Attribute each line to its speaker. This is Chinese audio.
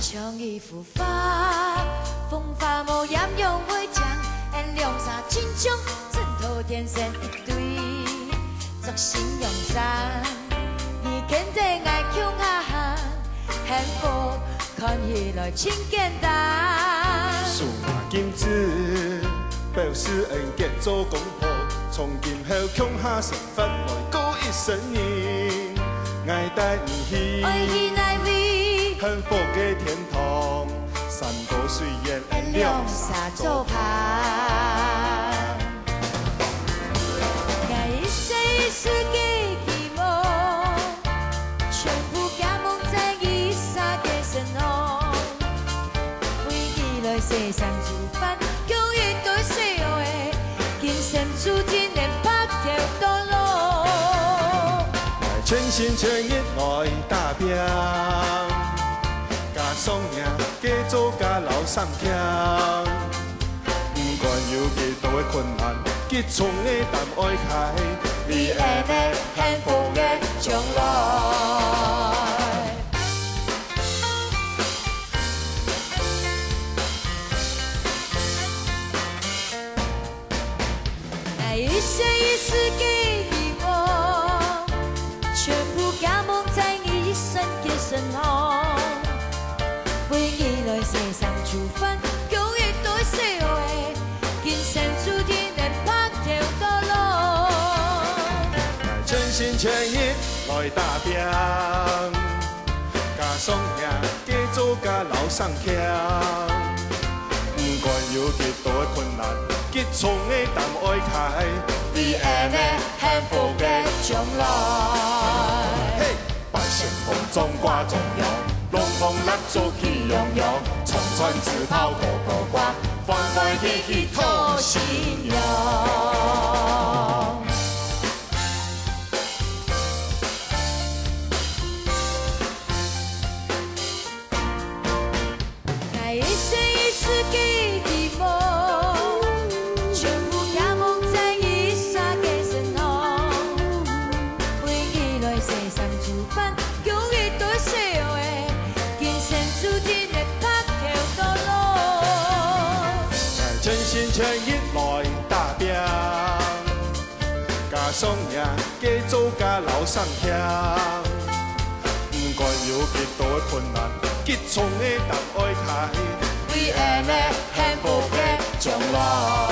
Speaker 1: 像一幅画，风华无艳用花浆，颜亮洒亲像衬透天生一对，作心用上，你肯定爱强下，幸福看起来真简单。
Speaker 2: 数码金子，表示恩结做公婆，从今后强下成法外过一生年，爱带你去，
Speaker 1: 爱去哪位？
Speaker 2: 幸福的天堂，山高水远，
Speaker 1: 颜亮洒做伴。爱一生一世的希望，全部加蒙在一刹的身旁。为未来世上煮饭，永远对小的，今生注定连拍条道路。
Speaker 2: 全心全意来打拼。家爽命，加做家老送强。不管有几多的困难，结创的淡爱开，你会的幸福的将来。
Speaker 1: 爱一生一世的希望，全部加蒙在你一生的身旁。为未来世上煮饭，永远对小的，今生注定连拍条道路。
Speaker 2: 全心全意来打拼，家爽命，加做家老送强。不管有几多的困难，结创的淡爱开，你会的幸福的将来。嘿，百姓风中挂中央。龙凤蜡烛气洋洋，冲船自跑个个挂，欢欢喜喜讨新娘。
Speaker 1: 爱一生一世的希望，全部加蒙在一刹的身旁。为未来世上煮饭，永远对小的。注定的拍条道路，
Speaker 2: 全心全意来打拼，家爽命，加做家老送强。不管有几多的困难，结创的淡爱开，
Speaker 1: 为爱的幸福的将来。